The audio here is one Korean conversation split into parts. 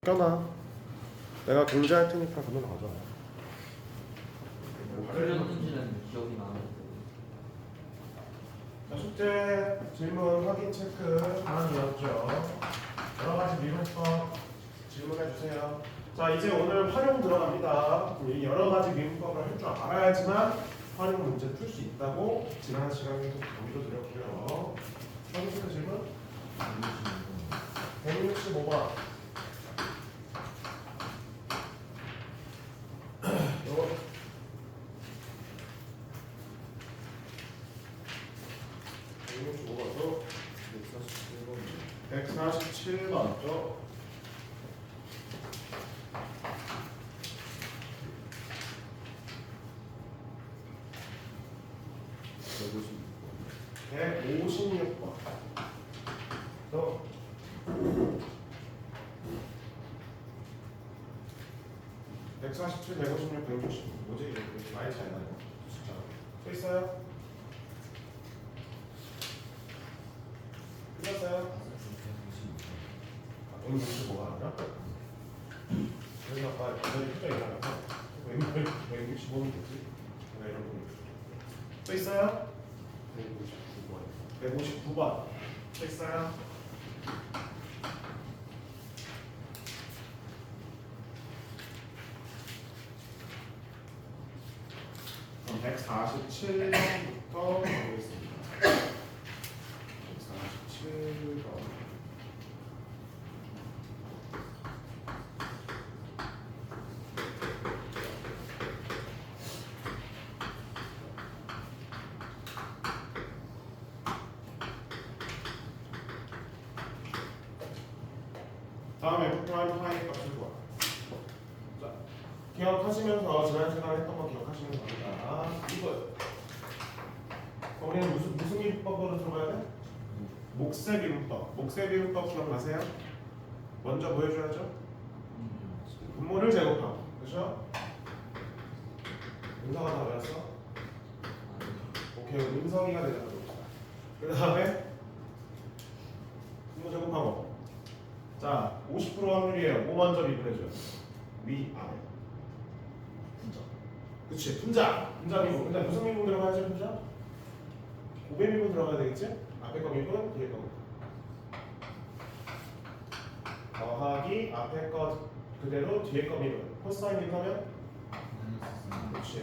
껴놔. 내가 공지할 테니까 그만 가져와. 그렸는지는 기억이 나는데. 자, 숙제 질문 확인 체크 반응이었죠. 여러 가지 미분법 질문해 주세요. 자, 이제 오늘 활용 들어갑니다. 이 여러 가지 미분법을 할 줄 알아야지만 활용 문제 풀 수 있다고 지난 시간에 좀 강조 드렸고요. 확인 체크 질문 165번. 요거 165번도 147번죠. 네, 156번. 또 147, 156, 160. 뭐지? 이렇게 많이 차이 나요. 숫자. 또 있어요? 끝났어요? 165가 아니라? 여기 아까 전에 표정이 나와서 165는 뭐지? 내가 이런 거. 또 있어요? 159번. 159번. 또 있어요? 그럼 147번부터 가보겠습니다. 147번. 다음 F 프라임 파이 값을 구하. 자, 기억하시면서 지난 시간에 했던 거 기억하시면 됩니다. 2번. 우리는 무슨 비문법으로 들어가야 돼? 목세 비문법. 목세 비문법 기억나세요? 먼저 보여줘야죠. 분모를 제곱하고, 그렇죠? 은서가 다 외웠어? 오케이, 은석이가 되는 겁니다. 그 다음에 분모 제곱하고. 자, 50% 확률이에요. 뭐 먼저 미분해줘요? 위, 아래. 분자. 그치, 분자. 분자 미분. 근데 무슨 미분 들어가야지, 분자? 고배 미분 들어가야 되겠지? 앞에 거 미분, 뒤에 거 미분. 더하기 앞에 거 그대로 뒤에 거 미분. 코사인 미분하면? 그치.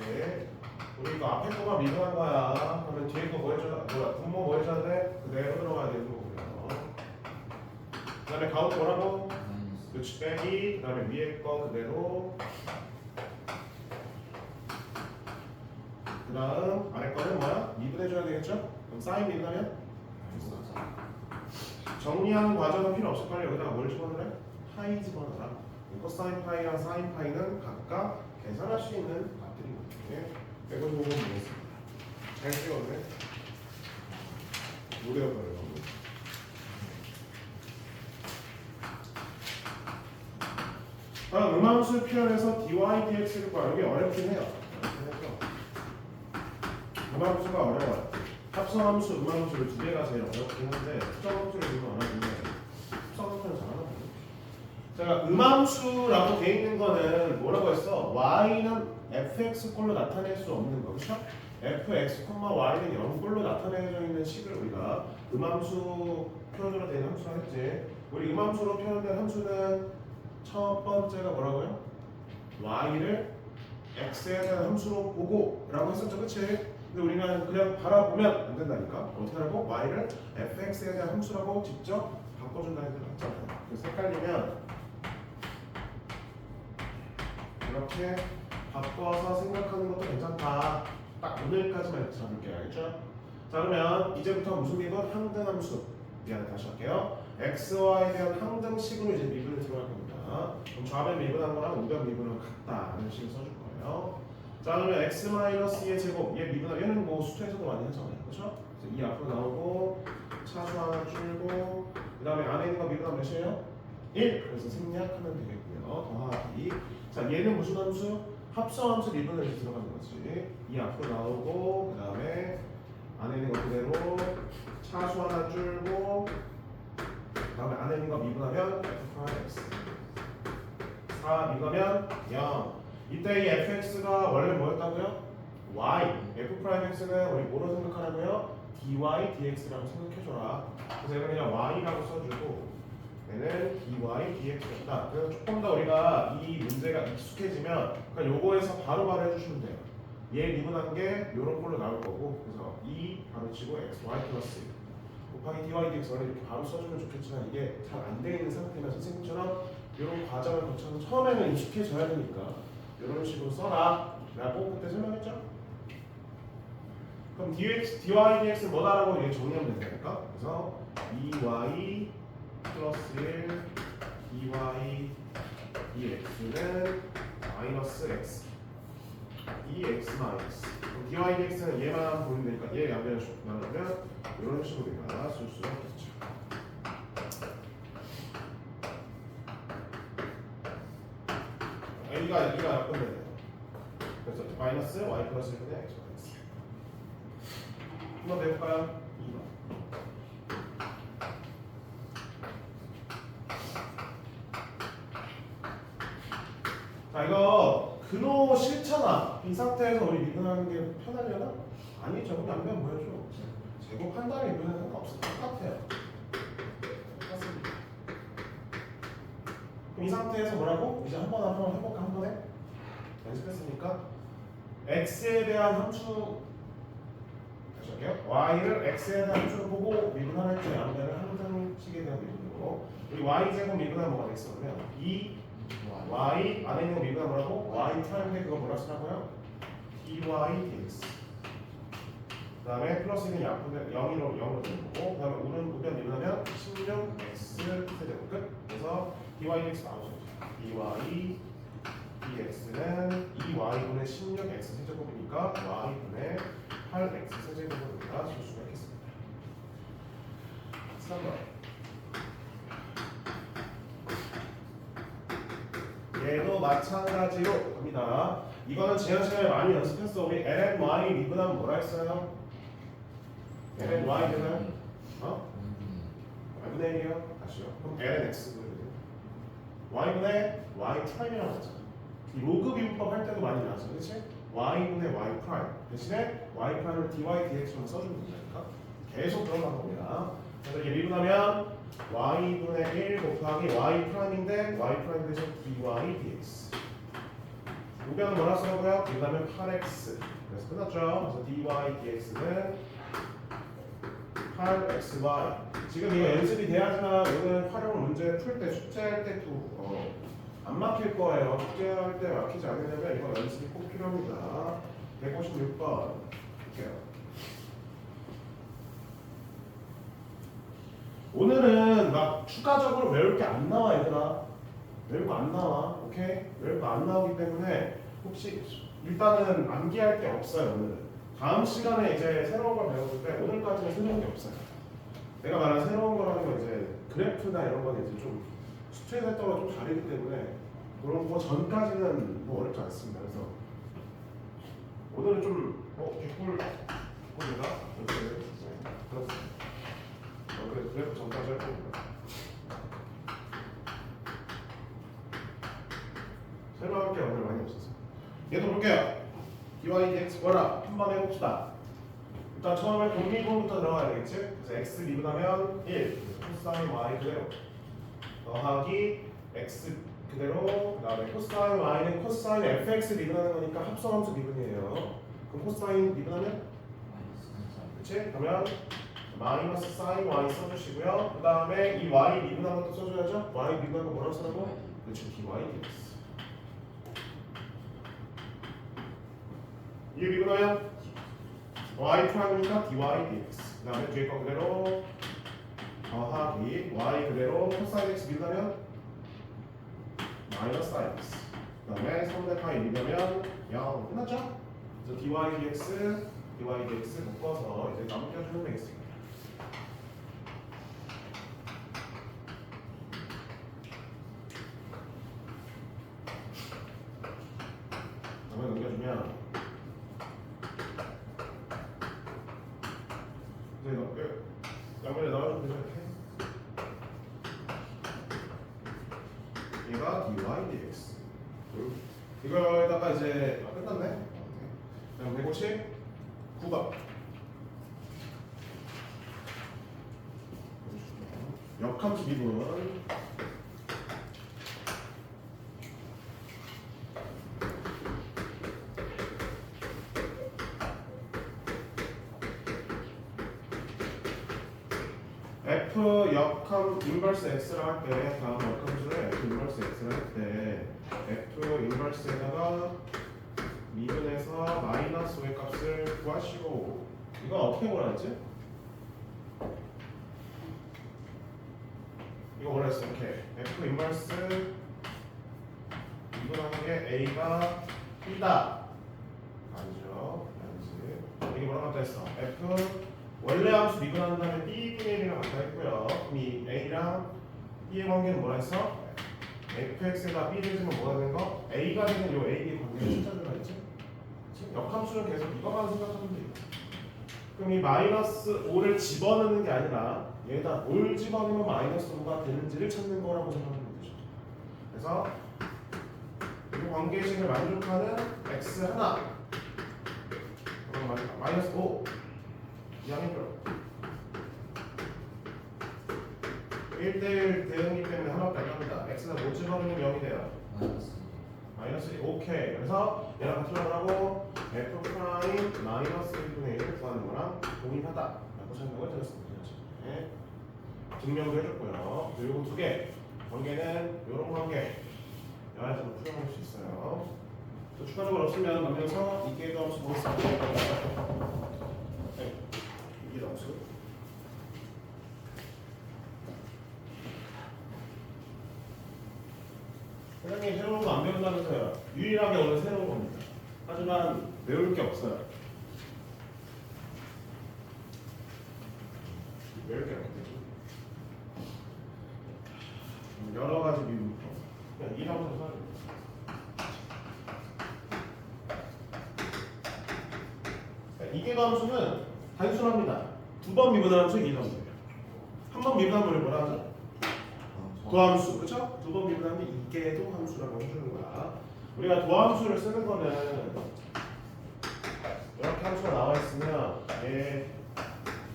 우리 이거 앞에 거만 미분한 거야. 그러면 뒤에 거 뭐 해줘야, 뭐야, 분모 뭐 해줘야 돼? 그대로 들어가야 되는 거고요. 그 다음에 가운데 뭐라고? 그치, 빼기. 그 다음에 위에 거 그대로. 그 다음 아래 거는 뭐야? 미분해줘야 되겠죠? 그럼 사인 미분하면? 정리하는 과정은 필요 없을걸요. 여기다가 뭘 집어넣으래? 파이 집어넣어라. 코사인 파이랑 사인 파이는 각각 계산할 수 있는 값들이거든요. 155번 보겠습니다. 잘 찍었네. 못 외워버려요. 음함수 표현해서 dy dx를 봐. 여기 어렵긴 해요. 음함수가 어려워요. 합성함수, 음함수를 두 개가 제일 어렵긴 한데 합성함수를 이거 안 하는데 합성함수는 잘하나 봐요. 제가 음함수라고 돼 있는 거는 뭐라고 했어? y는 fx꼴로 나타낼 수 없는 거, 그렇죠? fx, y는 0꼴로 나타내져 있는 식을 우리가 음함수 표현으로 된 함수라 했지. 우리 음함수로 표현된 함수는 첫 번째가 뭐라고요? y를 x에 대한 함수로 보고 라고 했었죠, 그치? 근데 우리가 그냥 바라보면 안 된다니까. 어떻게 하라고? y를 fx에 대한 함수라고 직접 바꿔준다 했는데 맞잖아요. 그래서 헷갈리면 이렇게 바꿔서 생각하는 것도 괜찮다. 딱 오늘까지만 이렇게 잡을게요, 알겠죠? 자, 그러면 이제부터 무슨 미분? 항등함수. 미안해, 다시 할게요. xy에 대한 항등식으로 이제 미분을 들어갈 겁니다. 그럼 좌변 미분한 거랑 우변 미분은 같다는 식으로 써줄 거예요. 자, 그러면 x-2의 제곱, 얘 미분하면 얘는 뭐 수투에서도 많이 하잖아요, 그렇죠? 그래서 2 앞으로 나오고 차수 하나 줄고 그 다음에 안에 있는 거 미분하면 몇이에요? 1. 그래서 생략하면 되겠고요. 더하기. 자, 얘는 무슨 함수? 합성함수 미분을 이렇게 들어가는 거지. 2 앞으로 나오고 그 다음에 안에 있는 거 그대로 차수 하나 줄고 그 다음에 안에 있는 거 미분하면 f 프라임 x. 다 이거면 0. 이때 이 fx가 원래 뭐였다고요? y. f 프라임 x는 우리 뭐로 생각하라고요? dy dx라고 생각해줘라. 그래서 얘는 그냥 y라고 써주고 얘는 dy dx였다. 그래서 조금 더 우리가 이 문제가 익숙해지면 그냥 요거에서 바로 해주시면 돼요. 얘 미분한 게 요런 꼴로 나올 거고 그래서 2 바로 치고 x y 플러스 곱하기 dy dx를 이렇게 바로 써주면 좋겠지만 이게 잘 안 돼 있는 상태면 선생님처럼 이런 과정을 거쳐서 처음에는 익숙해져야 되니까 이런 식으로 써라 라고 그때 설명했죠? 그럼 dx, dy dx는 뭐다라고 이렇게 정리하면 된다니까? 그래서 2y 플러스 1 dy dx는 마이너스 x 2x 마이너스 dy dx는 얘만 보면 되니까 얘 양변을 나누면 이런 식으로 우리가 쓸 수가 있겠죠. 여기가 약분되네요. 그래서 마이너스 y 플러스 1분의 x 마이너스 한번 내볼까요? 2번 자 이거 근호 싫잖아. 이 상태에서 우리 미분하는 게 편하려나? 아니죠. 그럼 양변 보여줘. 제곱한 다음에 미분하는 상관없어. 똑같아요. 똑같습니다. 그럼 이 상태에서 뭐라고? 이제 한번 해볼까? 한 번에? 연습했으니까 x에 대한 함수 다시 할게요. y를 x에 대한 함수로 보고 미분하는 때 양변을 항상식에 대한 미분으로 우리 y제곱 미분하면 뭐가 되겠어? 그러면 2y 안에 있는 거 미분하면 뭐라고? y 프라임인데 그거 뭐라 쓰라고요? dy dx 그 다음에 플러스는 약분된 0으로 되는 거고 그 다음에 우변 미분하면 16x 세제곱 끝. 그래서 dy dx 나오죠. dy dx는 2y분의 16x 세제곱이니까 y분의 8x 세제곱으로 우리가 쓸 수가 있겠습니다. 3번 얘도 마찬가지로 갑니다. 이거는 지난 시간에 많이 연습했어. 우리 ln 미분하면 뭐라 했어요? ln y 되나요? 어? y분의 1이요? 다시요. 그럼 ln x y분의 y 프라임이라고 했잖아. 이 로그 비문법 할 때도 많이 나왔어, 그렇지? y분의 y 프라임 대신에 y 프라임을 dy dx로 써주면 된다니까. 계속 그런 방법이야. 그래서 이게 미분하면 y분의 1 곱하기 y 프라임인데 y 프라임 대신 dy dx. 우변은 뭐라 쓰라고요? 미분하면 8x. 그래서 끝났죠. 그래서 dy dx는 8xy. 지금 이거 연습이 돼야지만 오늘 활용 문제 풀 때 숙제할 때도 안 막힐 거예요. 숙제할 때 막히지 않으려면 이거 연습이 꼭 필요합니다. 156번 볼게요. 오늘은 막 추가적으로 외울 게 안 나와 얘들아. 외울 거 안 나와. 오케이? 외울 거 안 나오기 때문에 혹시 일단은 암기할 게 없어요 오늘은. 다음 시간에 이제 새로운 걸 배워볼 때 오늘까지는 새로운 게 없어요. 내가 말한 새로운 거라는 건 이제 그래프나 이런 거는 이제 좀 수트에서 했던 거랑 좀 다르기 때문에 그런 거 전까지는 뭐 어렵지 않습니다. 그래서 오늘은 좀 개꿀 내가 이렇게 그렇습니다. 그래서 그래프 전까지 할 겁니다. 설명할 게 오늘 많이 없어서 얘도 볼게요. dy dx 뭐라 한번 해봅시다. 일단 처음에 공미분부터 들어가야 되겠지? 그래서 x 미분하면 1 코사인 y 그대로 더하기 x 그대로 그 다음에 코사인 y는 코사인 fx 미분하는 거니까 합성함수 미분이에요. 그럼 코사인 미분하면? 그치? 그러면 마이너스 사인 y 써주시고요. 그 다음에 이 y 미분한 것도 써줘야죠. y 미분한 거 뭐라고 써라고? 그렇죠. dy dx. 이게 미분하면 y 프라임이니까 dy dx. 그 다음에 뒤에 거 그대로 더하기 y 그대로 코사인 x 미분하면 마이너스 사인 x. 그 다음에 3분의 파이 미분하면 0. 끝났죠? 그래서 dy dx 묶어서 이제 남겨주면 되겠습니다. 넘겨주면 이제 양면에 넣어주면 되죠. 이렇게 얘가 dy dx 이거에다가 이제 끝났네. 그럼 159번. 역함수 미분. F 역함 인버스 X라 할 때 다음 역함수를 F 인버스 X라 할 때 F 인버스에다가 미분해서 마이너스 5의 값을 구하시고 이거 어떻게 뭐라 했지? 이거 뭐라 했어? 이렇게 F 인버스 미분하는 게 A가 B다 아니죠? 아니지. 이게 뭐라고 갖다 했어? F 원래 함수 미분한 다음에 B분의 1이랑 갖다 했고요. 그럼 이 A랑 B의 관계는 뭐라 했어? fx에다 b를 주면 뭐가 되는 거? a가 되는 요 a, b 관계를 진짜 들어가겠지? 역함수는 계속 이거만 생각하면 돼요. 그럼 이 마이너스 5를 집어넣는 게 아니라 얘에다 뭘 집어넣으면 마이너스 5가 되는지를 찾는 거라고 생각하면 되죠. 그래서 이 관계식을 만족하는 x 하나 마이너스 5 이항이죠. 1대1 대응이기 때문에 하나밖에 안 납니다. x는 못 집어넣으면 0이 돼요. 마이너스 1. 오케이. 그래서 얘랑 같이 하고 f 프라임 마이너스 1분의 1을 구하는 거랑 동일하다 라고 설명을 드렸습니다. 네. 증명도 해줬고요. 그리고 두 개. 관계는 이런 관계 여하적으로 풀어볼 수 있어요. 또 추가적으로 없으면 넘겨서 이계도 함수 보겠습니다. 네. 이계도 함수. 선생님 새로운 거 안 배운다면서요. 유일하게 오늘 새로운 겁니다. 하지만 배울 게 없어요. 배울 게 없겠죠. 여러 가지 미분. 그냥 일하면서 써야 돼요. 이계도 함수는 단순합니다. 두 번 미분하는 함수 이계도 함수예요. 한 번 미분하면 우리 뭐라 하죠? 도함수, 그렇죠? 두 번 미분하면 이계도 함수라고 해주는 거야. 우리가 도함수를 쓰는 거는 이렇게 함수가 나와 있으면 얘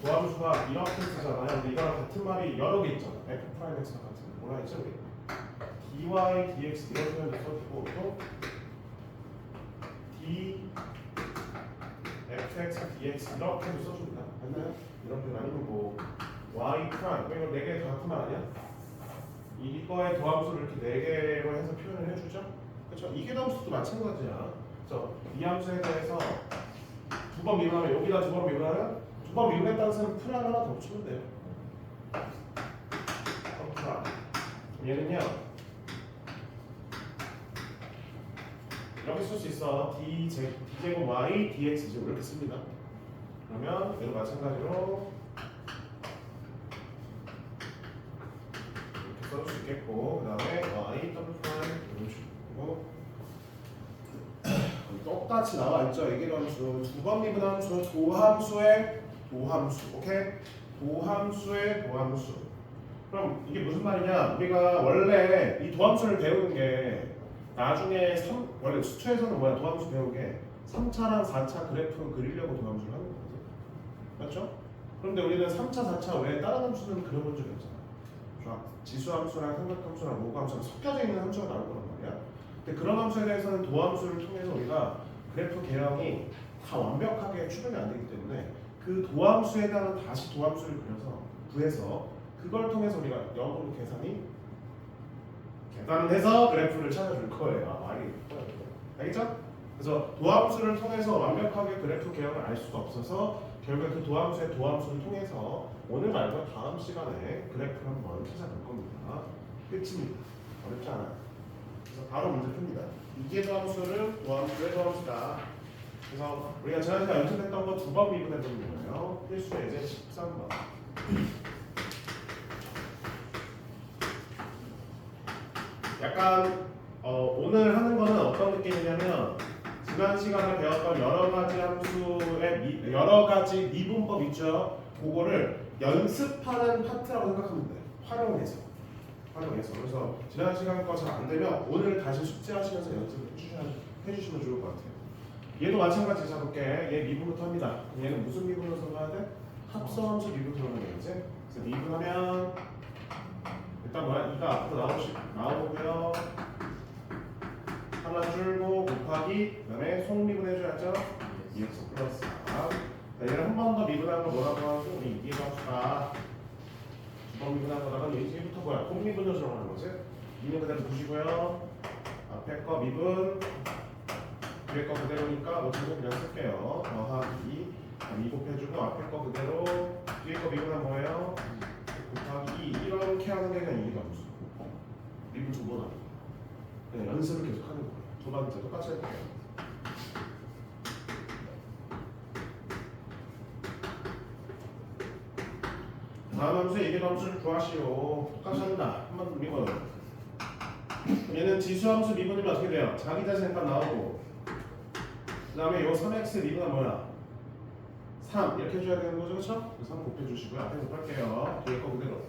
도함수가 이렇게 쓰잖아요. 근데 이거랑 같은 말이 여러 개 있잖아. f 프라임 x랑 같은 거 뭐라 했죠? 우리 dy dx 이런 표현도 써주고 또 d fx dx 이렇게도 써줍니다. 맞나요? 이런 표현 아니면 뭐 y 프라임 이거 네 개 다 같은 말 아니야? 이거의 도함수를 이렇게 네 개로 해서 표현을 해주죠. 그렇죠? 이계 도함수도 마찬가지야. 그래서 이 함수에 대해서 두 번 미분하면 여기다 두 번 미분하면 두 번 미분했다는 사람 프라임 하나 더 붙이면 돼요. 프라임. 얘는요 이렇게 쓸 수 있어. d제곱 y dx제곱 이렇게 씁니다. 그러면 얘도 마찬가지로 써줄 수 있겠고 그 다음에 y 더블 프라임 이런 식으로 똑같이 나와 있죠. 이게 함수 두 번 미분 함수 도함수의 도함수. 오케이? 도함수의 도함수. 그럼 이게 무슨 말이냐? 우리가 원래 이 도함수를 배우는 게 나중에 원래 수초에서는 뭐야? 도함수 배우는 게 3차랑 4차 그래프 그리려고 도함수를 하는 거거든. 맞죠? 그런데 우리는 3차, 4차 외에 다른 함수는 그려본 적이 없잖아. 지수함수랑 삼각함수랑 모각함수랑 섞여져 있는 함수가 나올 거란 말이야. 근데 그런 함수에 대해서는 도함수를 통해서 우리가 그래프 개형이 다 완벽하게 추론이 안 되기 때문에 그 도함수에다가 다시 도함수를 구해서 그걸 통해서 우리가 역으로 계산해서 그래프를 찾아줄 거예요. 말이 알겠죠? 그래서 도함수를 통해서 완벽하게 그래프 개형을 알 수가 없어서 결국 그 도함수의 도함수를 통해서 오늘 말고 다음 시간에 그래프를 한번 찾아볼 겁니다. 끝입니다. 어렵지 않아요. 그래서 바로 문제 풉니다. 이계 도함수를 도함수의 도함수다. 그래서 우리가 지난 시간 연습했던 거 두 번 미분해보는 거예요. 필수 예제 13번. 약간 오늘 하는 거는 어떤 느낌이냐면 지난 시간에 배웠던 여러 가지 함수의 여러 가지 미분법 있죠. 그거를 연습하는 파트라고 생각하면 돼요. 활용해서. 활용해서. 그래서 지난 시간 거 잘 안 되면 오늘 다시 숙제하시면서 연습을 해주시면 좋을 것 같아요. 얘도 마찬가지 잡을게. 얘 미분부터 합니다. 얘는 무슨 미분으로 들어가야 돼? 합성함수 미분 들어가는 거지. 그래서 미분하면 일단 뭐야? 2가 앞으로 나오고요. 하나 줄고 곱하기 그다음에 속미분 해줘야죠. 2x 플러스 4. 얘를 한 번 더 미분한 거 뭐라고 하고 우리 이해가 합시다. 두 번 미분한 거다가 얘부터 뭐야? 속미분으로 들어가는 거지. 이는 그대로 두시고요. 앞에 거 미분 뒤에 거 그대로니까 모습을 그냥 쓸게요. 더하기 2 곱해주고 앞에 거 그대로 뒤에 거 미분한 뭐예요? 곱하기 2 이렇게 하는 게 그냥 이해가 없어. 미분 두 번 하고 그냥 연습을 계속 하는 거예요. 두 번째 똑같이 해볼게요. 다음 함수의 이계함수를 구하시오. 똑같이 합니다. 한번 미분. 얘는 지수함수 미분이면 어떻게 돼요? 자기 자신값 나오고 그 다음에 요 3x 미분은 뭐야? 3 이렇게 해줘야 되는 거죠, 그렇죠? 3 곱해주시고요. 앞에 곱할게요. 뒤에 거 그대로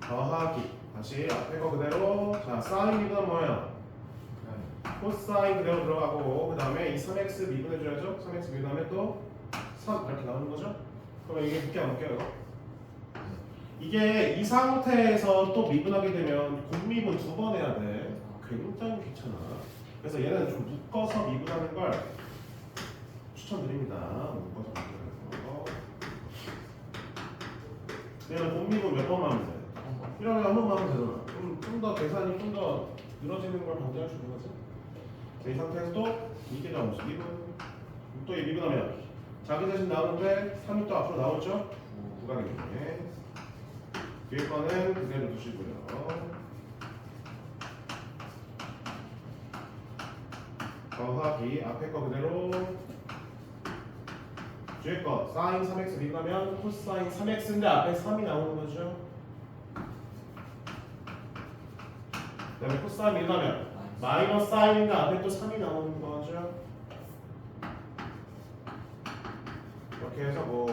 더하기 다시 앞에 거 그대로. 자, 사인 미분은 뭐예요? 코사인 그대로 들어가고 그 다음에 이 3x 미분해줘야죠. 3x 미분하면 또 3 이렇게 나오는 거죠? 그러면 이게 붙게 안 붙게요? 이게 이 상태에서 또 미분하게 되면 곱미분 두 번 해야 돼. 굉장히 귀찮아. 그래서 얘는 좀 묶어서 미분하는 걸 추천드립니다. 묶어서 미분하는 거. 얘는 곱미분 몇 번만 하면 돼? 이러면 한 번만 하면 되잖아. 좀 더 계산이 좀 더 늘어지는 걸 방지할 수 있는 거지. 이 상태에서 또 이게 나오죠. 미분. 또 이 미분하면 자기 자신 나오는데 3이 또 앞으로 나오죠? 구간이네. 뒤에 거는 그대로 두시고요. 더하기 앞에 거 그대로 뒤에 거 사인 3x 미분하면 코사인 3x인데 앞에 3이 나오는 거죠. 그 다음에 코사인 미분하면 마이너스 사인인데 앞에 또 3이 나오는 거죠. 이렇게 해서 뭐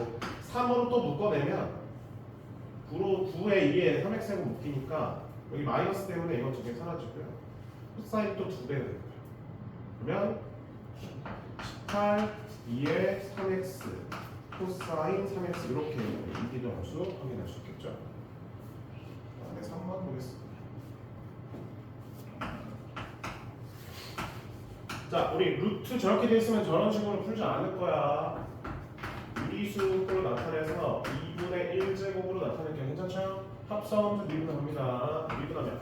3으로 또 묶어내면 9에 2에 3x하고 묶이니까 여기 마이너스 때문에 이건 두 개 사라지고요. 코사인 또 2배가 됩니다. 그러면 18 2에 3x 코사인 3x 이렇게 이기도함수 확인할 수 있겠죠. 다음에 3번 보겠습니다. 자, 우리 루트 저렇게 돼 있으면 저런 식으로 풀지 않을 거야. 유리수로 나타내서 2분의 1제곱으로 나타내는 게 괜찮죠? 합성함수 미분합니다. 미분하면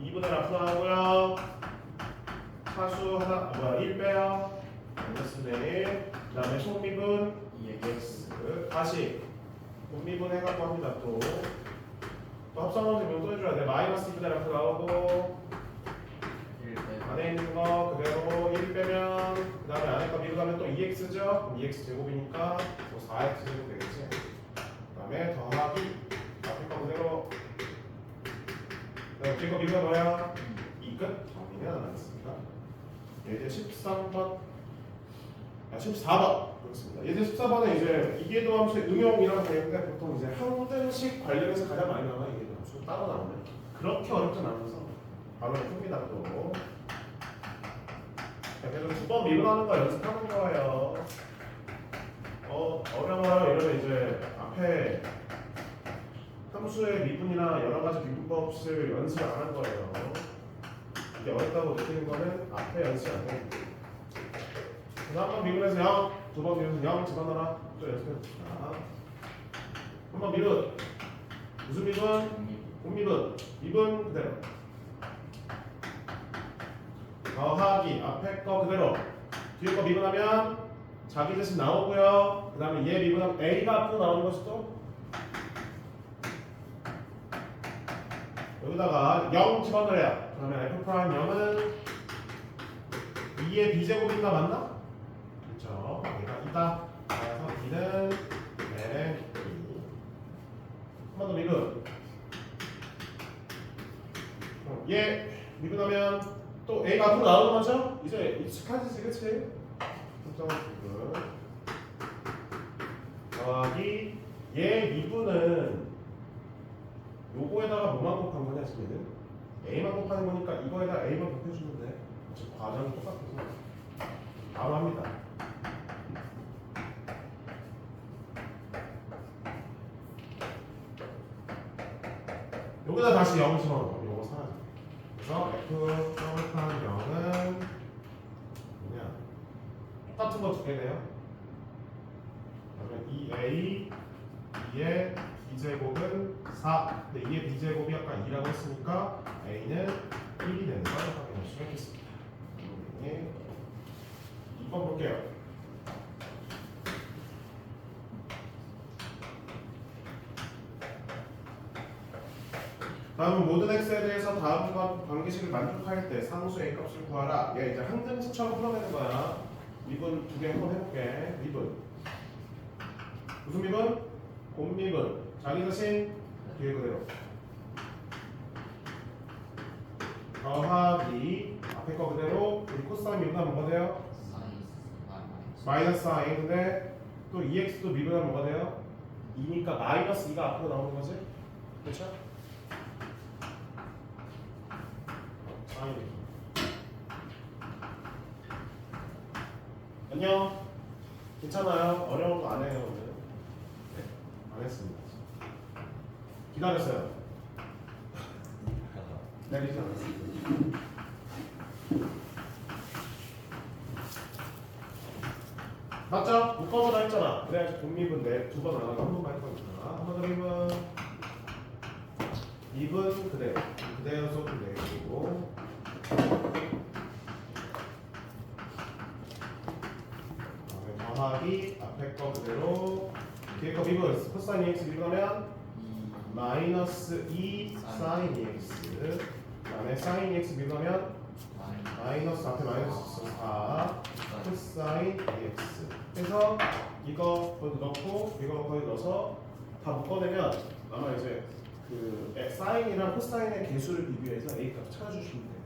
2분의 라프 나오고요. 차수 하나, 1 빼요. 마이너스 1. 그 다음에 속미분 2x. 다시 분미분 해갖고 합니다. 또 합성함수 미분 또 해줘야 돼. 마이너스 2분의 라프 나오고 안에 있는 거 그대로 1 빼면 그 다음에 안에 거 미분하면 또 2x죠? 2x 제곱이니까 뭐 4x 제곱 되겠지. 그 다음에 더하기 앞에 거 그대로 뒤에 거 미분은 뭐야? 2끝 정리는 안 하겠습니다. 이제 13번 14번 그렇습니다. 이제 14번은 이제 이계도함수의 응용이라고 되어 있는데 보통 이제 항등식 관련해서 가장 많이 나와요. 이계도함수 따로 나오는 그렇게 어렵진 않아서 바로 풉니다. 또 그래서 두 번 미분하는 거 연습하는 거예요. 어려워요. 이러면 이제 앞에 함수의 미분이나 여러 가지 미분법을 연습 안 한 거예요. 이게 어렵다고 느끼는 거는 앞에 연습 안 해. 그래서 한 번 미분해서 0, 두 번 미분해서 0 집어넣어라. 또 연습해봅시다. 한 번 미분. 무슨 미분? 곱미분. 미분 그대로. 더하기 앞에 거 그대로 뒤에 거 미분하면 자기 자신 나오고요. 그 다음에 얘 미분하면 A가 앞으로 나오는 것이 또 여기다가 0 집어넣어야 그러면 F 프라임 0은 2의 B제곱인가 맞나? 그렇죠. 얘가 2다. 그래서 B는 Ln 한 번 더 미분 얘 미분하면 또 A가 앞으로 나오는 거죠? 이제 익숙하지, 그치? 더하기 얘 미분은 요거에다가 뭐만 곱한 거냐 지금? A만 곱하는 거니까 이거에다 A만 곱해주면 돼. 지금 과정이 똑같아서 바로 합니다. 여기다 다시 0을 집어넣어. 요거 사라져. 그래서 F 더블판 0은 뭐냐? 똑같은 거 두 개네요. 그러면 2A 2의 b제곱은 4. 근데 2의 b제곱이 아까 2라고 했으니까 A는 1이 되는 걸 확인할 수 있겠습니다. 2번 볼게요. 다음은 모든 x에 대해서 다음과 관계식을 만족할 때 상수 a 값을 구하라. 얘 이제 항등식처럼 풀어내는 거야. 미분 두 개 한번 해볼게. 미분 무슨 미분? 곱미분. 자기 자신 뒤에 그대로 더하기 앞에 거 그대로. 우리 코사인 미분하면 뭐가 돼요? 마이너스 4a인데 또 2x도 미분하면 뭐가 돼요? 2니까 마이너스 2가 앞으로 나오는 거지? 그렇죠? 안녕. 괜찮아요. 어려운 거 안 해요 오늘. 네, 안 했습니다. 기다렸어요. 내리지 않았습니다. 맞죠? 묶어보다 했잖아. 그래야지 곱미분 두 번 안 하고 한 번만 할 거니까. 한 번 더 미분. 미분 그대로 써도 되고. 더하기 앞에 거 그대로 뒤에 거 미분 코사인 EX 미분하면 마이너스 2 사인 EX 그다음에 사인 EX 미분하면 마이너스 앞에 마이너스 4 코사인 EX 해서 이거 거기 넣고 이거 거기 넣어서 다 묶어내면 아마 이제 그 사인이랑 코사인의 개수를 비교해서 A 값 찾아주시면 돼요.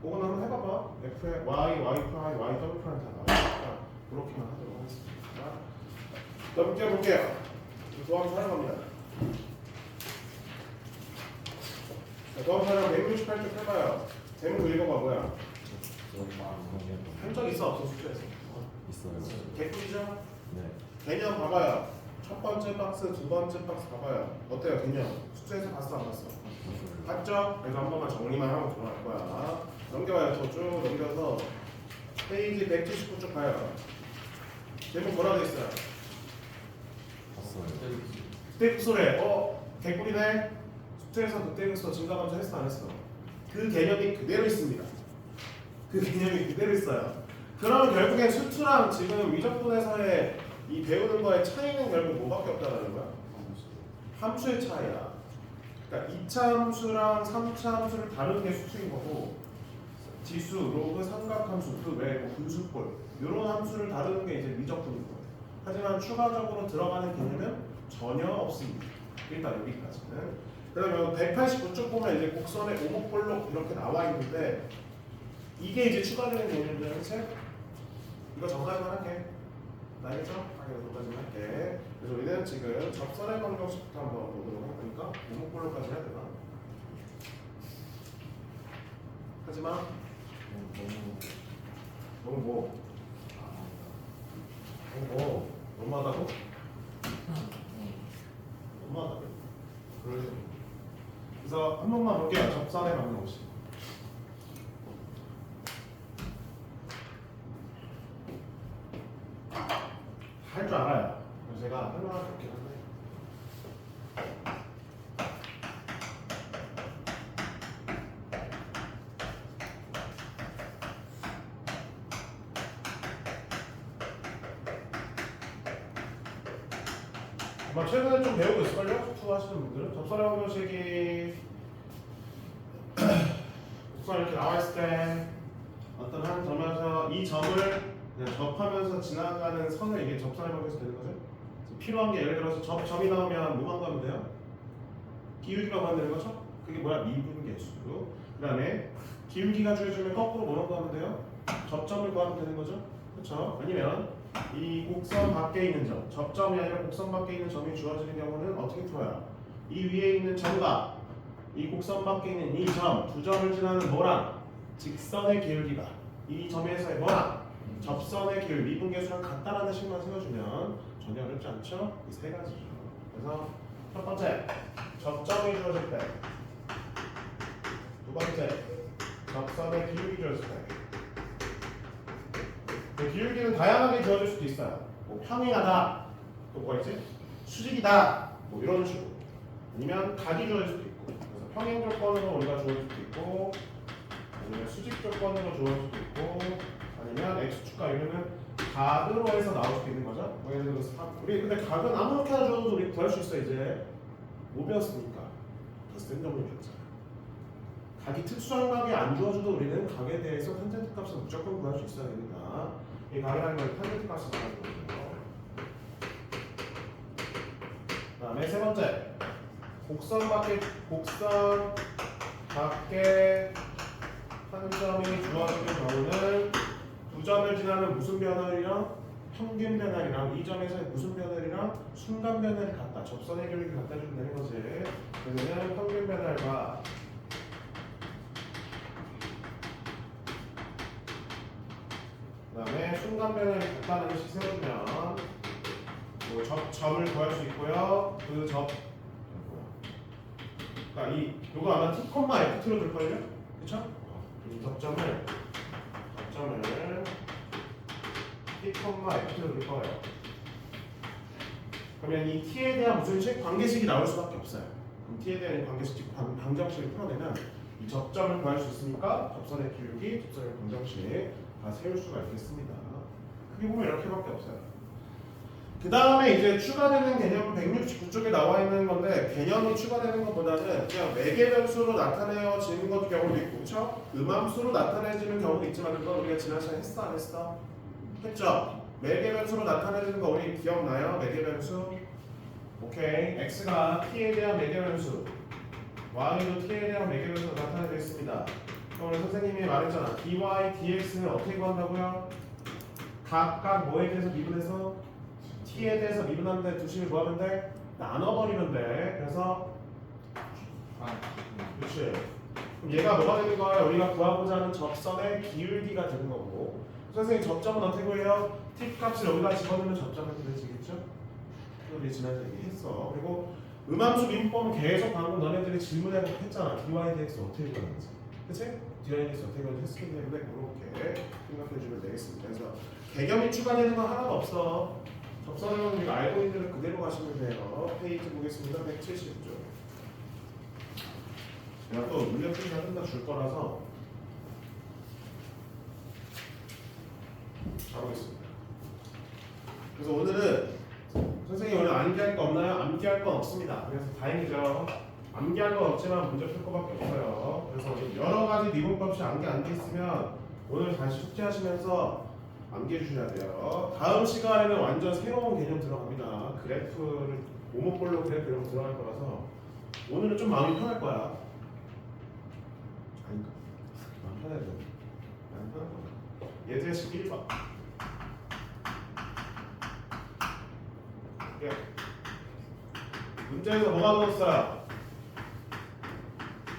그거는 한번 해봐봐. F의 Y, Y 프라임, Y 더블 프라임 다 나오니까 그렇게만 하도록 하겠습니다. 자, 문제 볼게요. 도함 촬영합니다. 도함 촬영 168쪽 해봐요. 제목 읽어봐 뭐야? 한 적 있어 없어 숙제에서? 있어요. 개꿀이죠? 네. 개념 봐봐요. 첫 번째 박스, 두 번째 박스 봐봐요. 어때요 개념? 숙제에서 봤어 안 봤어? 봤죠? 그래서 한 번만 정리만 하고 들어갈 거야. 넘겨봐요. 더 쭉 넘겨서 페이지 179쪽 봐요. 제목 뭐라고 돼 있어요? 봤어요. 그때극소래. 개꿀이네. 숙제에서 그때극소 증가감소 했어 안 했어? 그 개념이 그대로 있습니다. 그 개념이 그대로 있어요. 그러면 결국엔 수투랑 지금 위적분에서의 이 배우는 거의 차이는 결국 뭐밖에 없다는 거야? 함수의 차이야. 그러니까 2차 함수랑 3차 함수를 다루는 게 수투인 거고 지수, 로그, 삼각함수, 그 외에 뭐 분수꼴 이런 함수를 다루는 게 이제 미적분인 거예요. 하지만 추가적으로 들어가는 개념은 전혀 없습니다. 일단 여기까지는. 그다음에 189쪽 보면 이제 곡선의 오목볼록 이렇게 나와 있는데 이게 이제 추가되는 개념이죠, 그렇지? 이거 정리만 할게. 알겠죠? 여기까지만 할게. 그래서 우리는 지금 접선의 방정식부터 한번 보도록 할 거니까 오목볼록까지 해야 되나? 하지만 너무 너무하다고? 너무하다고? 그래서 한 번만 볼게요. 접선의 방정식. 할 줄 알아요. 그래서 제가 설명할 게 없긴 한데. 아마 최근에 좀 배우고 있을걸요? 투 하시는 분들은 접선의 방정식이 우선 이렇게 나와 있을 때 어떤 한 점에서 이 점을 그냥 접하면서 지나가는 선을 이게 접선의 방정식 되는 거죠. 필요한 게 예를 들어서 점이 나오면 뭐만 구하면 돼요? 기울기가 구하면 되는 거죠? 그게 뭐야? 미분계수. 그 다음에 기울기가 주어지면 거꾸로 뭐만 구하면 돼요? 접점을 구하면 되는 거죠? 그렇죠? 아니면 이 곡선 밖에 있는 점, 접점이 아니라 곡선 밖에 있는 점이 주어지는 경우는 어떻게 풀어요? 이 위에 있는 점과 이 곡선 밖에 있는 이 점, 두 점을 지나는 뭐랑 직선의 기울기가 이 점에서의 뭐랑 접선의 기울 미분계수랑 같다라는 식만 세워주면 전혀 어렵지 않죠? 이 세 가지죠. 그래서 첫 번째 접점이 주어질 때, 두 번째 접선의 기울기 주어질 때. 그 기울기는 다양하게 주어질 수도 있어요. 뭐 평행하다, 또 뭐가 있지? 수직이다, 뭐 이런 식으로. 아니면 각이 주어질 수도 있고. 그래서 평행 조건으로 우리가 주어질 수도 있고, 아니면 수직 조건으로 주어질 수도 있고, 아니면 x축과 유는 각으로 해서 나올 수도 있는 거죠. 뭐 예를 들어서 우리 근데 각은 아무렇게나 주어도 우리 구할 수 있어. 이제 못 배웠으니까 더 센정을 배웠잖아. 각이 특수한 각이 안 주어져도 우리는 각에 대해서 탄젠트 값을 무조건 구할 수 있어야 됩니다. 이 각이라는 걸 탄젠트 값을 말하는 거고요. 그다음에 세 번째 곡선 밖에 한 점이 주어지는 경우는 두 점을 지나는 무슨 변화이랑 평균 변화이랑 이 점에서의 무슨 변화이랑 순간 변화를 갖다 접선의 기울기를 갖다 주면 되는 거지. 그러면 평균 변화가 그다음에 순간 변화를 갖다는 것이 세우면 뭐 점을 구할 수 있고요. 그 점 그러니까 이 요거 아마 t, ft로 될 걸요, 그렇죠? 이 접점을 t, f로 될 거예요. 그러면 이 t에 대한 무슨 식 관계식이 나올 수밖에 없어요. 그럼 t에 대한 관계식 방정식을 풀어내면 이 접점을 구할 수 있으니까 접선의 기울기, 접선의 방정식 다 세울 수가 있겠습니다. 크게 보면 이렇게밖에 없어요. 그 다음에 이제 추가되는 개념은 169쪽에 나와 있는 건데, 개념이 추가되는 것보다는 그냥 매개변수로 나타내어지는 것도 경우도 있고, 그렇죠? 음함수로 나타내지는 경우도 있지만 그건 우리가 지난 시간에 했어 안 했어? 했죠? 매개변수로 나타내지는 거 우리 기억나요? 매개변수. 오케이. x가 t에 대한 매개변수, y도 t에 대한 매개변수로 나타내져 있습니다. 오늘 선생님이 말했잖아. dy, dx는 어떻게 구한다고요? 각각 뭐에 대해서 미분해서? t에 대해서 미분하는데 두 식을 뭐 하면 돼? 나눠버리면 돼. 그래서 그렇지. 그럼 얘가 뭐가 되는 거야? 우리가 구하고자 하는 접선의 기울기가 되는 거고. 선생님 접점은 어떻게 구해요? t 값을 여기다 집어넣으면 접점이 되지겠죠? 우리 지난주에 얘기했어. 그리고 음함수 민법은 계속 방금 너네들이 질문해서 했잖아. dy, dx 어떻게 구하는지. 그치? dy, dx 어떻게 구하는지 했기 때문에 그렇게 생각해주면 되겠습니다. 그래서 개념이 추가되는 건 하나도 없어. 접선은 우리가 알고 있는 대로 그대로 가시면 돼요. 페이지 보겠습니다. 170쪽. 제가 또 물려풀이 다 끝나줄 거라서 가보겠습니다. 그래서 오늘은 선생님 오늘 암기할 거 없나요? 암기할 건 없습니다. 그래서 다행이죠. 암기할 건 없지만 문제 풀 거밖에 없어요. 그래서 여러 가지 미분법식 암기 안 돼 있으면 오늘 다시 숙제하시면서 암기해 주셔야 돼요. 다음 시간에는 완전 새로운 개념 들어갑니다. 그래프를 오목볼로 그래프 이런 거 들어갈 거라서 오늘은 좀 마음이 편할 거야. 아닌가? 마음 편해야 돼. 마음 편할 거야. 예제식 1번. 예. 문제에서 뭐가 넣었어요?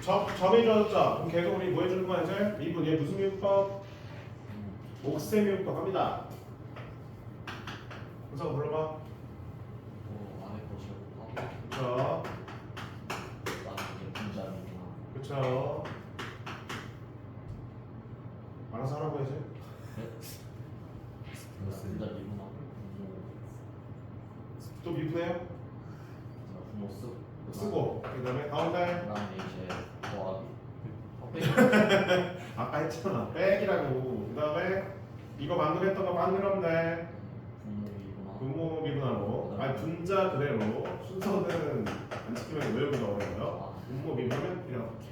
점이 주어졌죠? 그럼 계속 우리 뭐 해주는 거야 이제? 미분. 얘 무슨 미분법? 옥셈이부터 합니다. 그래서 불러봐. 안에 보시고 그쵸. 나는 분자이구나. 그쵸. 알아서 하라고 해야지. 분자 미분하고 또 미분해요? 분모 쓰고. 그 다음에 가운데. 그다음에 이제 더하기. 아까 했잖아. 빼기라고. 그 다음에 이거 만들었던 거 만들면 돼. 분모 미분하고. 아니 분자 그대로. 순서는 안 지키면 외우기 어려워요. 분모 미분하면 이렇게.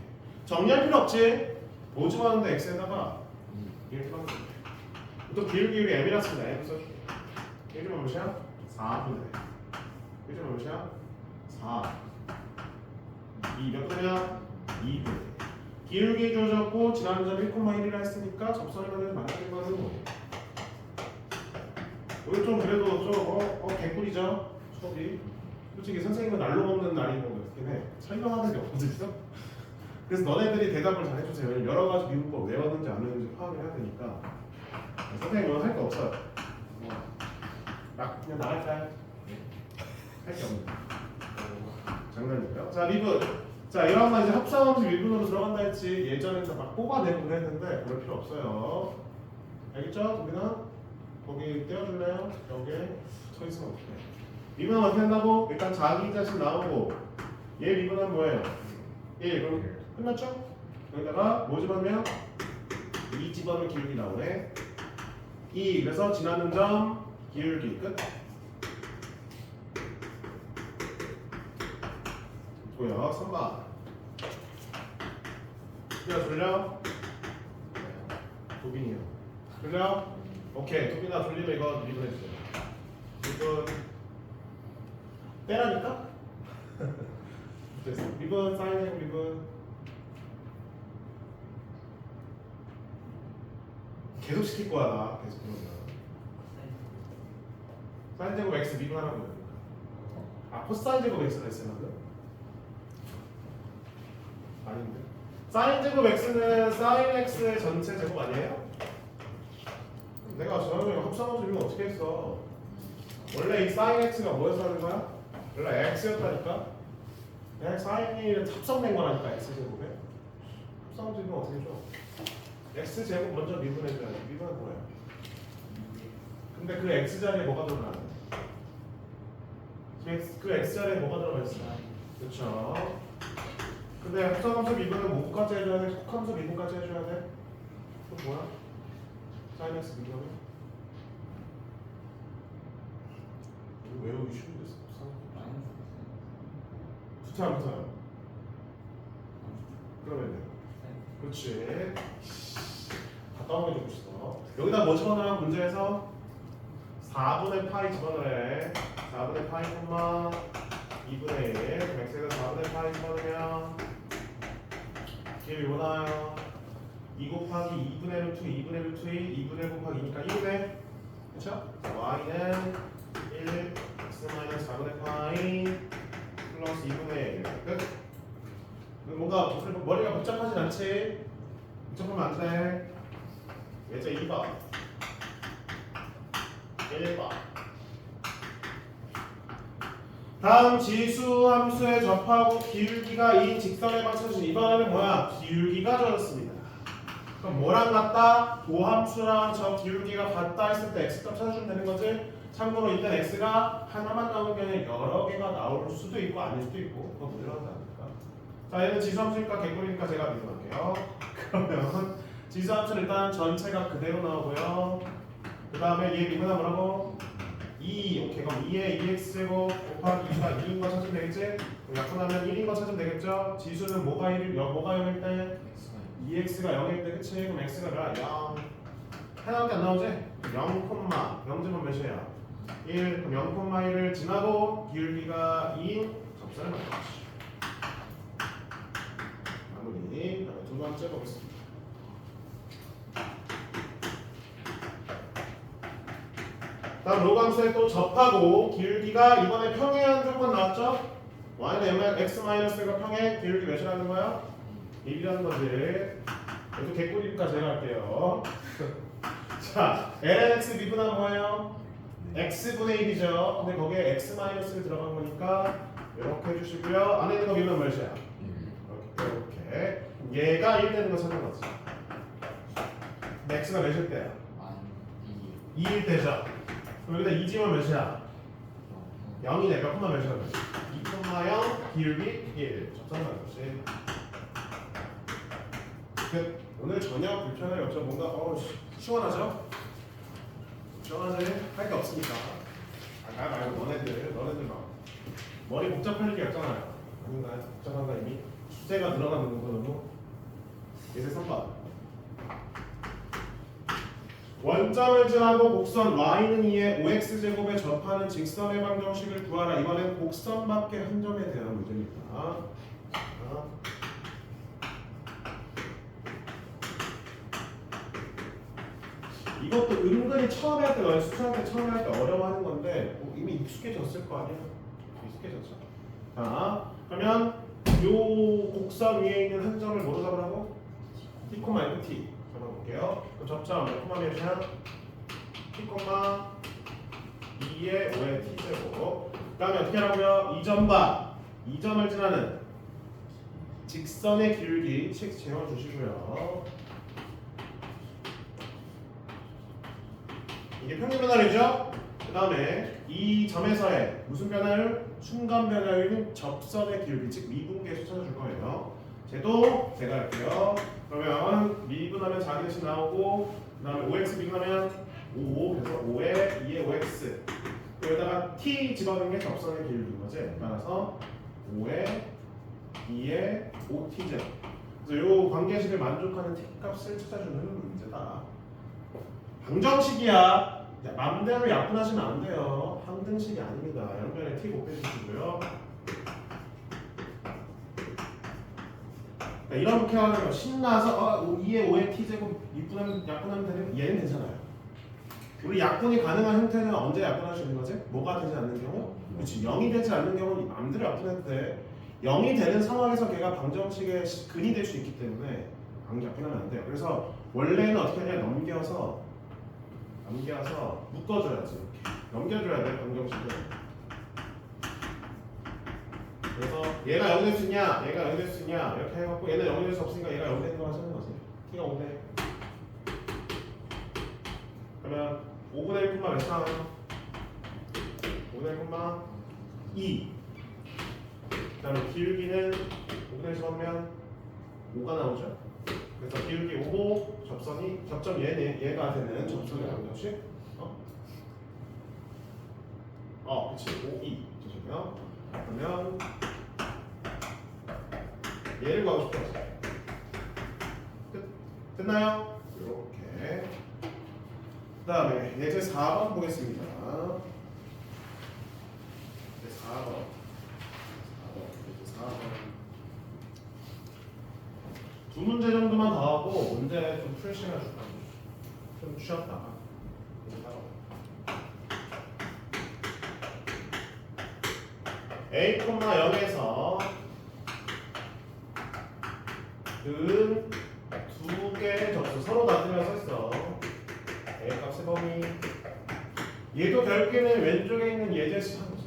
정리할 필요 없지. 모집하는데 x에다가 이렇게 하면 돼. 또 기울기 m이라 쓰면 m 써줄게. 1은 몇이야? 4분의 1은 몇이야? 4. 2 몇 분이야? 2분. 기울기 주어졌고 지난 점 1,1이라 했으니까 접선을 만들어서 만드는 거는 뭐 오늘 좀 그래도 좀 개꿀이죠 수업이. 솔직히 선생님은 날로 먹는 날인 거 어렵긴 해. 설명하는 게 없거든요. 그래서 너네들이 대답을 잘 해주세요. 왜냐면 여러 가지 미분법 외웠는지 안 외웠는지 파악을 해야 되니까. 선생님은 할 거 없어요. 그냥 나갈까요? 할 게 없네. 장난이고요. 자 미분. 자 이런 거 이제 합성함수 미분으로 들어간다 했지. 예전에는 막 뽑아내고 그랬는데 그럴 필요 없어요. 알겠죠? 도민아? 거기 떼어줄래요? 여기에 서 있으면 어떡해. 미분은 어떻게 한다고? 일단 자기 자신 나오고 얘 미분은 뭐예요? 1. 그럼 끝났죠? 여기다가 뭐 집어넣으면 2 집어넣으면 기울기 나오네. 2. 그래서 지나는 점 기울기 끝. 뭐야? 3번. 돌려? 도빈이요. 돌려? 오케이. 도빈아 돌리면 이거 미분 해주세요. 미분 빼라니까? 됐어. 미분 사인제곱 미분 계속 시킬 거야 나 계속 그러면 사인제곱 x 미분하라고 그러니까. 아 코사인제곱 x가 있어요 방금? 아닌데 사인제곱 x는 사인 x의 전체 제곱 아니에요? 내가 저녁에 합성함수 이면 어떻게 했어? 원래 이 사인 x가 뭐여서 하는 거야? 원래 x였다니까? 그냥 사인이 합성된 거라니까 x제곱에 합성함수 이면 어떻게 줘? x제곱 먼저 미분해줘야지. 미분은 뭐야? 근데 그 x자리에 뭐가 들어가야 돼? 그 x자리에 뭐가 들어가 있어? 그렇죠. 근데 합성함수 미분은 뭐까지 해줘야 돼? 속함수 미분까지 해줘야 돼? 또 뭐야? 사인 x 미분은? 이거 외우기 쉬운데 붙여 안 붙어요? 그러면 돼. 그렇지. 다 떠먹여주고 있어. 여기다 뭐 집어넣으라고 문제에서? 4분의 파이 집어넣으래. 4분의 파이 콤마 2분의 1. 그럼 x에서 4분의 파이 집어넣으면 기억이 뭐 나와요? 2 곱하기 2분의 루트 2분의 루트 2 2분의 1 곱하기 2니까 1분의 그쵸? y는 1 x 마이너스 4분의 파이 플러스 2분의 1 끝? 뭔가 머리가 복잡하진 않지? 복잡하면 안 돼. 예제 2번 1번 다음 지수 함수에 접하고 기울기가 이 직선에 맞춰진 이번에는 뭐야? 기울기가 젖었습니다. 그럼 뭐랑 같다? 도함수랑 저 기울기가 같다 했을 때 x값 찾아주면 되는 거지? 참고로 이때 x가 하나만 나오는 게 아니라 여러 개가 나올 수도 있고 아닐 수도 있고 그거 물어간다니까. 자 얘는 지수함수니까 개꿀이니까 제가 미분할게요. 그러면 지수함수는 일단 전체가 그대로 나오고요. 그 다음에 얘 미분하 뭐라고? 2. 오케이 그럼 2에 2x제곱 곱하기 2가 2인 거 찾으면 되겠지? 약분하면 1인 거 찾으면 되겠죠? 지수는 뭐가 1일, 뭐가 0일 때? 2x가 0일 때 그치? 그럼 x가 뭐야? 0 하나밖에 안 나오지? 0, 0제곱 몇이에요? 1 그럼 0,1을 지나고 기울기가 2인 접선을 만들었지. 마무리. 그다음에 두 번째 보겠습니다. 다음 로감수에 또 접하고 기울기가 이번에 평행한 조건 나왔죠? y는 x-가 평행 기울기 몇이라는 거야? 1이라는 거지. 이것도 개꿀이니까 제가 할게요. 자, lnx 미분하면 뭐예요? x분의 1이죠. 근데 거기에 x-가 들어간 거니까 이렇게 해주시고요. 안에 있는 거 미분 몇이야? 이렇게. 얘가 1 되는 거 찾는 거지. x가 몇일 때야? 2일 때죠. 그럼 여기다 2 지우면 몇이야? 0이네. 몇 콤마 몇이야? 2,0 기울기 1. 접선하는 거지. 끝. 오늘 저녁 불편할 게 없죠. 뭔가 시원하죠? 시원하지? 할 게 없으니까. 나 말고 너네들 막 머리 복잡할 일이 없잖아요. 아닌가요? 복잡한가 이미? 수제가 들어가는 거 너무. 예제 3번. 원점을 지나고 곡선 y는 2에 5x제곱에 접하는 직선의 방정식을 구하라. 이번엔 곡선밖에 한 점에 대한 문제입니다. 이것도 은근히 처음에 할 때, 너희 수학할 때 처음에 할 때 어려워하는 건데 이미 익숙해졌을 거 아니야? 익숙해졌죠. 자, 그러면 요 곡선 위에 있는 한 점을 뭐로 잡으라고? t, f, t 잡아볼게요. 그럼 접점 몇 콤마 몇이야? t, 2의 5의 t제곱. 그 다음에 어떻게 하라고요? 이 점과 이 점을 지나는 직선의 길기 식 재워주시고요. 이게 평균 변화율이죠? 그 다음에 이 점에서의 무슨 변화율? 순간 변화율은 접선의 길기, 즉 미분계수 찾아줄 거예요. 쟤도 제가 할게요. 그러면 미분하면 자기 대신 나오고, 그 다음에 5x 미분하면 5, 그래서 5에 2에 5x. 여기다가 t 집어넣는 게 접선의 길이인 거지. 따라서 5에 2에 5t제곱. 그래서 이 관계식을 만족하는 t 값을 찾아주는 문제다. 방정식이야. 맘대로 약분하시면 안 돼요. 항등식이 아닙니다. 양변에 t 곱해주시고요. 이렇게 하는 거 신나서 2에 5의 t제곱 약분하면 되는 얘는 괜찮아요. 우리 약분이 가능한 형태는 언제 약분할 수 있는 거지? 뭐가 되지 않는 경우? 그렇지. 0이 되지 않는 경우는 마음대로 약분해도 돼. 0이 되는 상황에서 걔가 방정식의 근이 될 수 있기 때문에 약분하면 안 돼요. 그래서 원래는 어떻게 하냐? 넘겨서 묶어줘야지. 이렇게 넘겨줘야 돼 방정식을. 그래서 얘가 0이 될 수 있냐? 얘가 0이 될 수 있냐? 이렇게 해갖고 얘는 0이 될 수 없으니까 얘가 0이 되는 거 하시는 거지. t가 5대. 그러면 5분의 1콤마 몇 나와요? 5분의 1콤마 2. 그 다음에 기울기는 5분의 1 집어넣으면 5가 나오죠. 그래서 기울기 5고 접점 얘가 되는 접선의 방정식. 그치. 5, 2. 좋습니다. 그러면 얘를 구하고 싶어요. 끝나요? 이렇게. 그 다음에 예제 4번 보겠습니다. 예제 4번. 두 문제 정도만 더 하고 문제 좀 풀 시간 줄까? 좀 쉬었다가. A, 0에서 은 두 개의 접수 서로 놔두면서 했어. A 값의 범위. 얘도 결국에는 왼쪽에 있는 예제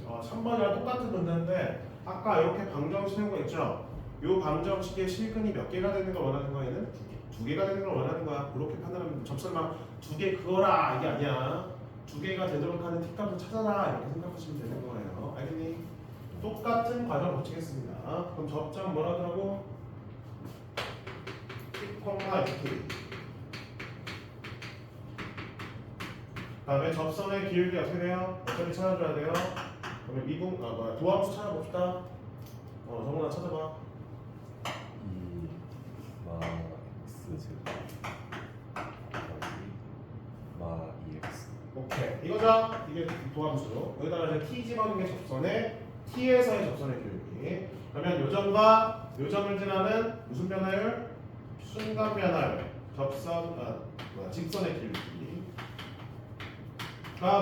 3번이랑 똑같은 문제인데 아까 이렇게 방정식 세운 거 있죠? 요 방정식의 실근이 몇 개가 되는 걸 원하는 거야? 얘는 두 개가 되는 걸 원하는 거야. 그렇게 판단하면 접선만 두 개 그어라 이게 아니야. 두 개가 되도록 하는 t 값을 찾아라 이렇게 생각하시면 되는 거예요. 알겠니? 똑같은 과정 거치겠습니다. 그럼 접점 뭐라 하더라고? t, ft. 다음에 접선의 기울기 어떻게 돼요? 어차피 찾아줘야 돼요. 그러면 미분 도함수 찾아봅시다. 정훈아 찾아봐. 2 마 x 제곱 마 2x. 오케이. 이거죠? 이게 도함수. 여기다가 이제 t 집어넣는 게 접선의 t에서의 접선의 기울기. 그러면 요점과 요점을 지나는 무슨 변화율? 순간 변화율. 직선의 길이가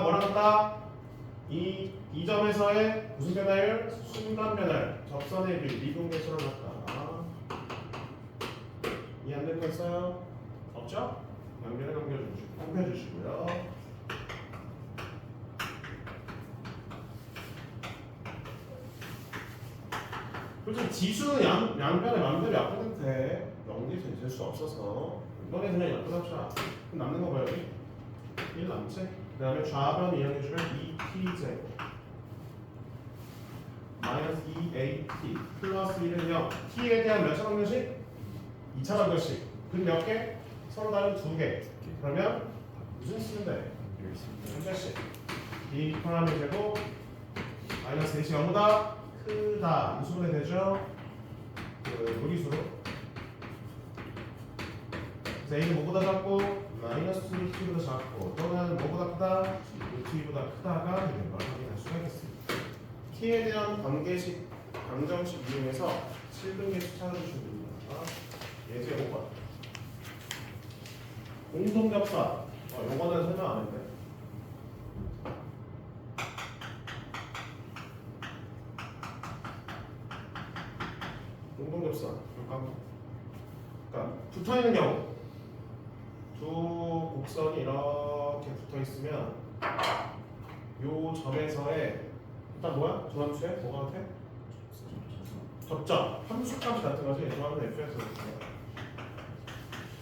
뭐랑 같다? 이 점에서의 무슨 변화율? 순간 변화율. 접선의 길이. 미분계수랑 같다. 이해 안 될 거 있어요? 없죠? 연결을 넘겨주시고요. 솔직히 지수는 양변에 마음대로 약분해도 돼. 0이 될 수 없어서 이번에 그냥 약분합시다. 그럼 남는 거 뭐야 여기? 1 남지? 그 다음에 좌변 이용해주면 2t제곱 마이너스 2at 플러스 1은 0. t에 대한 몇 차 방정식? 2차 방정식. 그 몇 개? 서로 다른 2개. 그러면 무슨 쓰면 돼? 한자씩. 이 포함이 되고 마이너스 1이 0보다 크다. 무슨 게 되죠? 무리수로. 그래서 a는 뭐보다 작고 마이너스 루트보다 작고 또는 뭐보다 크다? 루트보다 크다가 되는 걸 확인할 수가 있겠습니다. t에 대한 관계식 방정식 이용해서 실근계수 찾아주시면 됩니다. 예제 5번. 공통접사. 요거는 설명 안 했네. 붙어 있는 경우 두 곡선이 이렇게 붙어 있으면 요 점에서의 일단 뭐야? 조함수에 뭐가 같아? 접점 함수값이 같은 거지. 조함은 f에서 볼게요.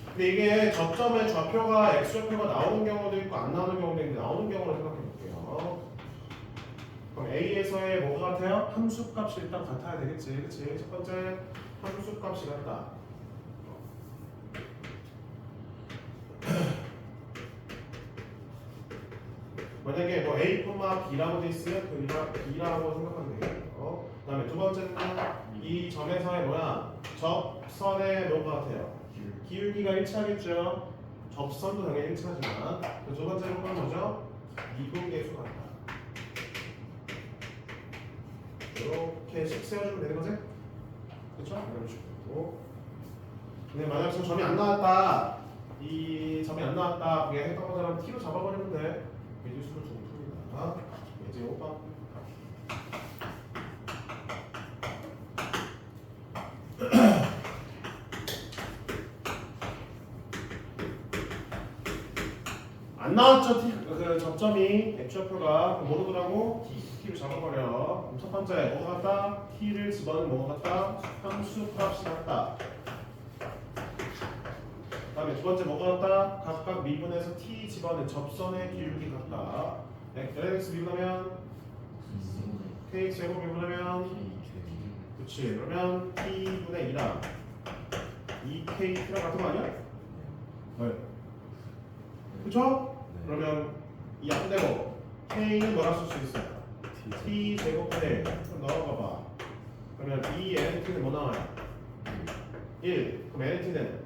근데 이게 접점의 좌표가 x좌표가 나오는 경우도 있고 안 나오는 경우도 있는데 나오는 경우를 생각해 볼게요. 그럼 A에서의 뭐가 같아요? 함수값이 일단 같아야 되겠지. 그치? 첫 번째 함수값이 같다. 만약에 뭐 A, B라고 돼 있으면 그 B라고 생각하면 되겠고요. 그 다음에 두 번째는 이 점에서의 뭐야? 접선의 뭐가 같아요? 기울기가 일치하겠죠. 접선도 당연히 일치하지만 그 두 번째로 보면 뭐죠? 미분계수 같다. 이렇게 식 세워주면 되는 거지? 그렇죠? 이런 식으로. 근데 만약 지금 점이 안 나왔다. 이 점이 안 나왔다. 그게 했던 것처럼 t로 잡아버리면 돼. 미지수를 좀 풉니다. 예제 5번. 안 나왔죠? 그 접점이 x좌표가 모르더라고 t를 잡아버려. 그럼 첫 번째 뭐가 같다? t를 집어넣으면 뭐가 같다? 함수값이 같다. 그 다음에 두 번째 뭐가 같다? 각각 미분에서 t 집어넣은 접선의 기울기 같다. lx 미분하면 kx 제곱 미분하면 그치. 그러면 t분의 2랑 2k랑 같은 거 아니야? 네. 그쵸? 그러면 이 앞대고 k는 뭐라 쓸 수 있어요? t 제곱분의 1 넣어봐봐. 그러면 이 nt는 뭐 나와요? 1. 그럼 nt는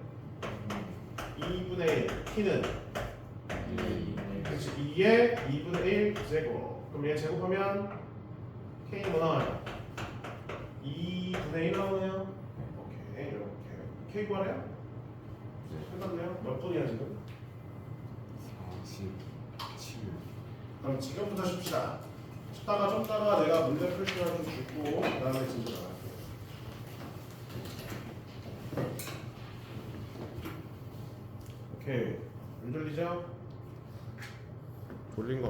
2분의 1, t는 그렇지 2에 2분의 1 제곱. 그럼 얘 제곱하면 k는 뭐 나와요? 2분의 1 나오네요. 오케이 이렇게 k 구하래요? 끝났네요. 몇 분이야 지금? 47. 그럼 지금부터 쉽시다. 쉽다가 좀 따가 내가 문제 풀 시간 좀 주고 그 다음에 진도 나갈게요. 오케이. 안 들리죠? 돌린 거